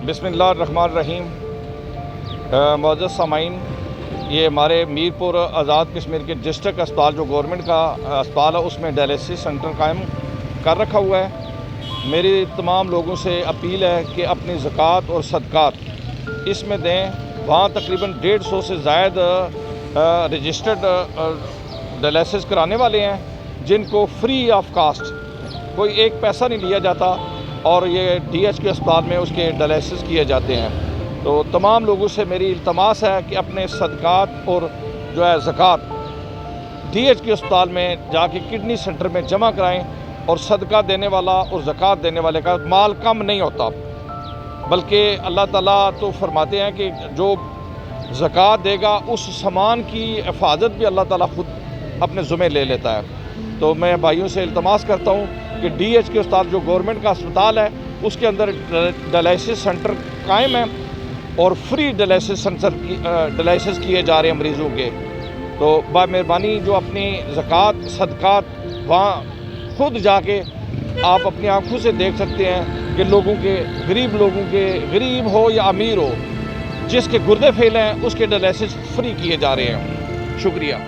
बिस्मिल्लाहिर्रहमानिर्रहीम। मुअज़्ज़ज़ सामाईन, ये हमारे मीरपुर आज़ाद कश्मीर के डिस्ट्रिक्ट अस्पताल जो गवर्नमेंट का अस्पताल है उसमें डायलिसिस सेंटर कायम कर रखा हुआ है। मेरी तमाम लोगों से अपील है कि अपनी ज़कात और सदक़ात इसमें दें। वहाँ तकरीबन 150 से ज़ायद रजिस्टर्ड डायलिसिस कराने वाले हैं जिनको फ्री ऑफ कास्ट कोई एक पैसा नहीं लिया जाता और ये DH के अस्पताल में उसके डायलिसिस किए जाते हैं। तो तमाम लोगों से मेरी इल्तमास है कि अपने सदक़ात और जो है ज़कात DH के अस्पताल में जाके किडनी सेंटर में जमा कराएं। और सदका देने वाला और ज़कात देने वाले का माल कम नहीं होता, बल्कि अल्लाह ताला तो फरमाते हैं कि जो ज़कात देगा उस सामान की हिफाजत भी अल्लाह ताला खुद अपने ज़ुम्मे ले लेता है। तो मैं भाइयों से इल्तमास करता हूँ कि DH के अस्पताल जो गवर्नमेंट का अस्पताल है उसके अंदर डायलिसिस सेंटर कायम है और फ्री डायलिसिस डायलिसिस किए जा रहे हैं मरीज़ों के। तो मेहरबानी जो अपनी ज़कात सदक़ात वहाँ खुद जाके आप अपनी आँखों से देख सकते हैं कि लोगों के गरीब हो या अमीर हो, जिसके गुर्दे फेल हैं उसके डायलिसिस फ्री किए जा रहे हैं। शुक्रिया।